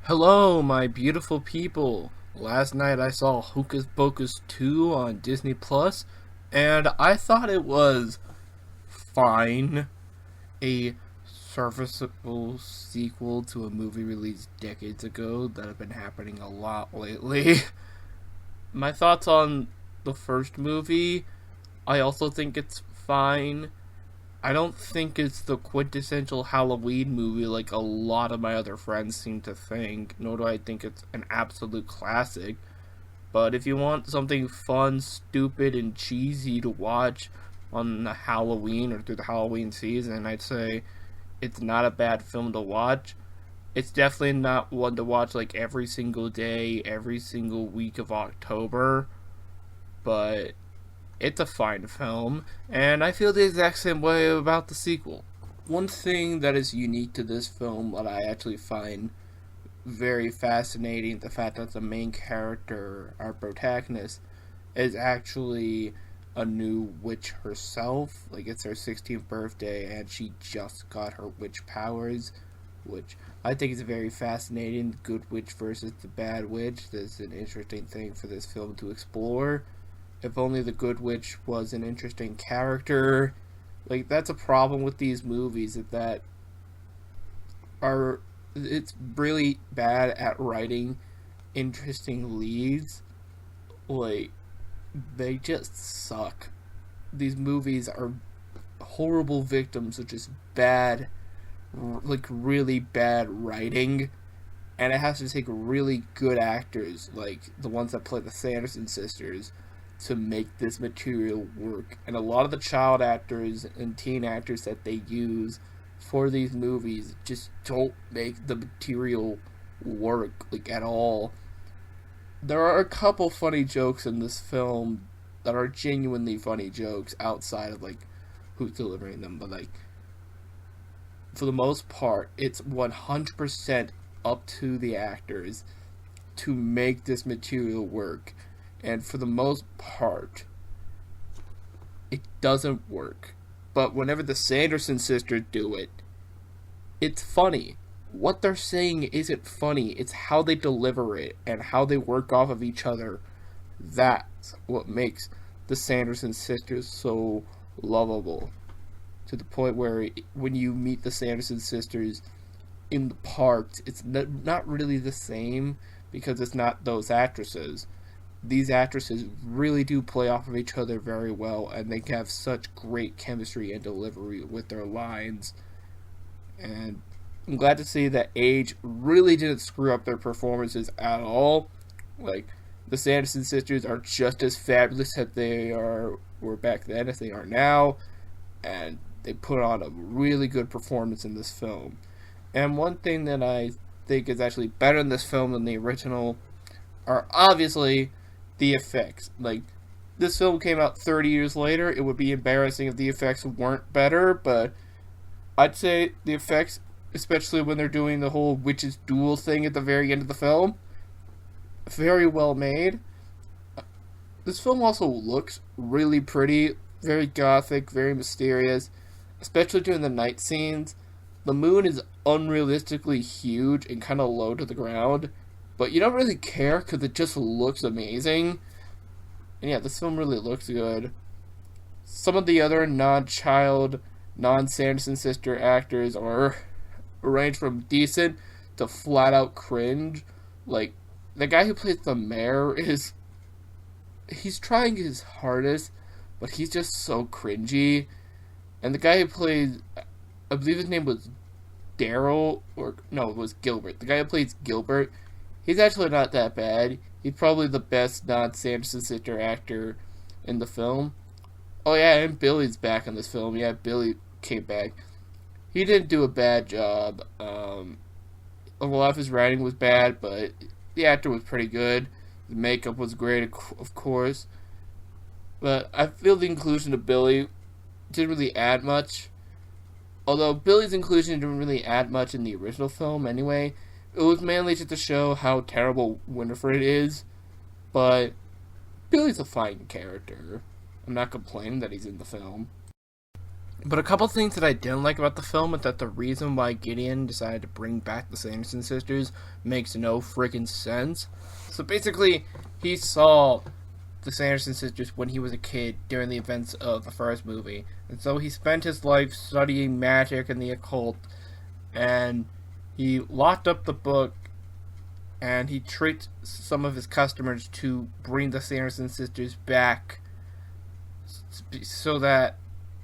Hello, my beautiful people. Last night I saw Hocus Pocus 2 on Disney Plus, and I thought it was fine. A serviceable sequel to a movie released decades ago that have been happening a lot lately. My thoughts on the first movie, I also think it's fine. I don't think it's the quintessential Halloween movie like a lot of my other friends seem to think, nor do I think it's an absolute classic. But if you want something fun, stupid, and cheesy to watch on the Halloween or through the Halloween season, I'd say it's not a bad film to watch. It's definitely not one to watch like every single day, every single week of October, but it's a fine film, and I feel the exact same way about the sequel. One thing that is unique to this film that I actually find very fascinating, the fact that the main character, our protagonist, is actually a new witch herself. Like, it's her 16th birthday, and she just got her witch powers, which I think is very fascinating. The good witch versus the bad witch. That's an interesting thing for this film to explore. If only the good witch was an interesting character. Like, that's a problem with these movies, that are it's really bad at writing interesting leads. Like, they just suck. These movies are horrible victims of just bad, like really bad writing, and it has to take really good actors, like the ones that play the Sanderson Sisters, to make this material work. And a lot of the child actors and teen actors that they use for these movies just don't make the material work, like, at all. There are a couple funny jokes in this film that are genuinely funny jokes outside of like who's delivering them, but like for the most part it's 100% up to the actors to make this material work. And for the most part, it doesn't work. But whenever the Sanderson sisters do it, it's funny. What they're saying isn't funny, it's how they deliver it and how they work off of each other. That's what makes the Sanderson sisters so lovable. To the point where when you meet the Sanderson sisters in the parks, it's not really the same because it's not those actresses. These actresses really do play off of each other very well, and they have such great chemistry and delivery with their lines. And I'm glad to see that age really didn't screw up their performances at all. Like, the Sanderson sisters are just as fabulous as were back then as they are now, and they put on a really good performance in this film. And one thing that I think is actually better in this film than the original are obviously the effects. Like, this film came out 30 years later. It would be embarrassing if the effects weren't better, but I'd say the effects, especially when they're doing the whole witches duel thing at the very end of the film, very well made. This film also looks really pretty, very gothic, very mysterious, especially during the night scenes. The moon is unrealistically huge and kind of low to the ground, but you don't really care because it just looks amazing. And yeah, this film really looks good. Some of the other non-child, non-Sanderson sister actors are range from decent to flat-out cringe. Like, the guy who plays the mayor he's trying his hardest, but he's just so cringy. And the guy who plays, I believe his name was Daryl, or no, it was Gilbert. The guy who plays Gilbert, he's actually not that bad. He's probably the best non-Sanderson sister actor in the film. Oh yeah, and Billy's back in this film. Yeah, Billy came back. He didn't do a bad job. A lot of his writing was bad, but the actor was pretty good. The makeup was great, of course. But I feel the inclusion of Billy didn't really add much. Although Billy's inclusion didn't really add much in the original film anyway. It was mainly just to show how terrible Winifred is. But Billy's a fine character. I'm not complaining that he's in the film. But a couple things that I didn't like about the film is that the reason why Gideon decided to bring back the Sanderson Sisters makes no freaking sense. So basically, he saw the Sanderson Sisters when he was a kid during the events of the first movie. And so he spent his life studying magic and the occult, and he locked up the book, and he tricked some of his customers to bring the Sanderson Sisters back so that,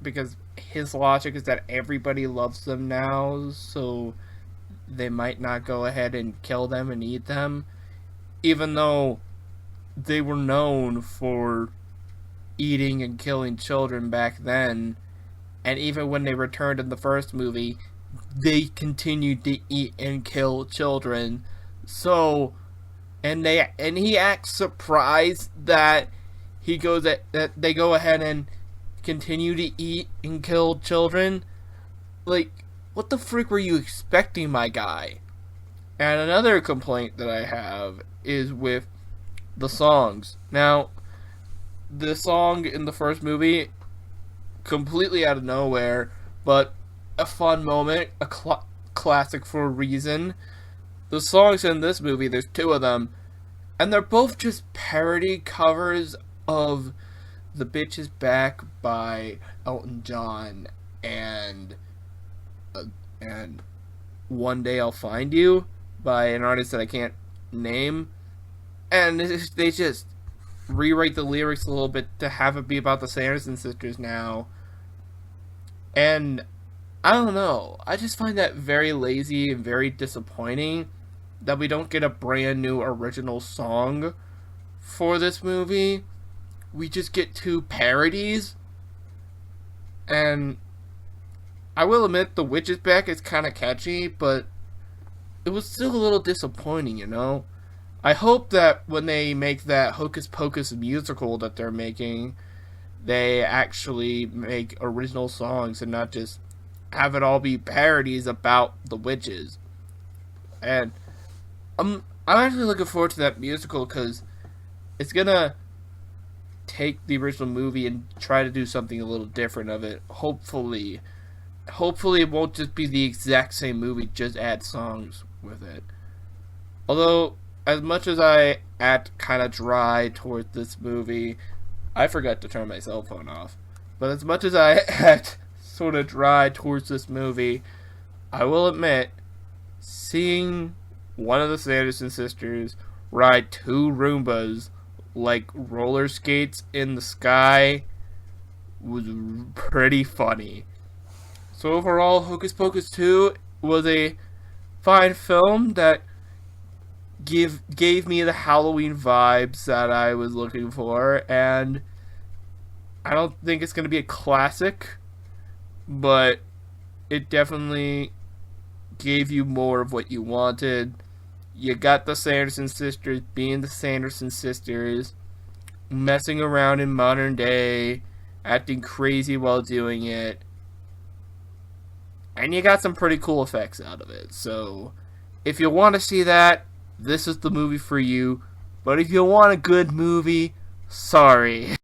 because his logic is that everybody loves them now, so they might not go ahead and kill them and eat them, even though they were known for eating and killing children back then, and even when they returned in the first movie, they continued to eat and kill children. So, and he acts surprised that that they go ahead and continue to eat and kill children. Like, what the frick were you expecting, my guy? And another complaint that I have is with the songs. Now, the song in the first movie, completely out of nowhere, but a fun moment, a classic for a reason. The songs in this movie, there's two of them, and they're both just parody covers of The Bitch Is Back by Elton John and One Day I'll Find You by an artist that I can't name. And they just rewrite the lyrics a little bit to have it be about the Sanderson Sisters now. And I don't know, I just find that very lazy and very disappointing that we don't get a brand new original song for this movie. We just get two parodies. And I will admit, The Witch Is Back is kind of catchy, but it was still a little disappointing, you know? I hope that when they make that Hocus Pocus musical that they're making, they actually make original songs and not just have it all be parodies about the witches. And I'm actually looking forward to that musical because it's gonna take the original movie and try to do something a little different of it. Hopefully it won't just be the exact same movie, just add songs with it. Although, as much as I act kind of dry towards this movie, I forgot to turn my cell phone off. But as much as I act sort of dry towards this movie, I will admit, seeing one of the Sanderson sisters ride two Roombas like roller skates in the sky was pretty funny. So overall, Hocus Pocus 2 was a fine film that gave me the Halloween vibes that I was looking for, and I don't think it's going to be a classic, but it definitely gave you more of what you wanted. You got the Sanderson sisters being the Sanderson sisters, messing around in modern day, acting crazy while doing it, and you got some pretty cool effects out of it. So if you want to see that, this is the movie for you. But if you want a good movie, sorry.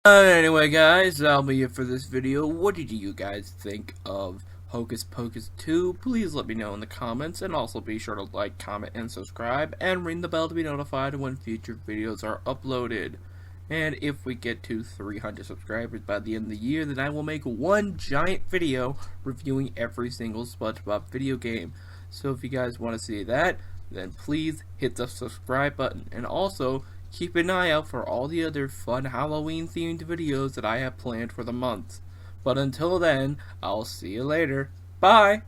Anyway, guys, that'll be it for this video. What did you guys think of Hocus Pocus 2? Please let me know in the comments, and also be sure to like, comment, and subscribe, and ring the bell to be notified when future videos are uploaded. And if we get to 300 subscribers by the end of the year, then I will make one giant video reviewing every single SpongeBob video game. So if you guys want to see that, then please hit the subscribe button, and also keep an eye out for all the other fun Halloween themed videos that I have planned for the month. But until then, I'll see you later. Bye!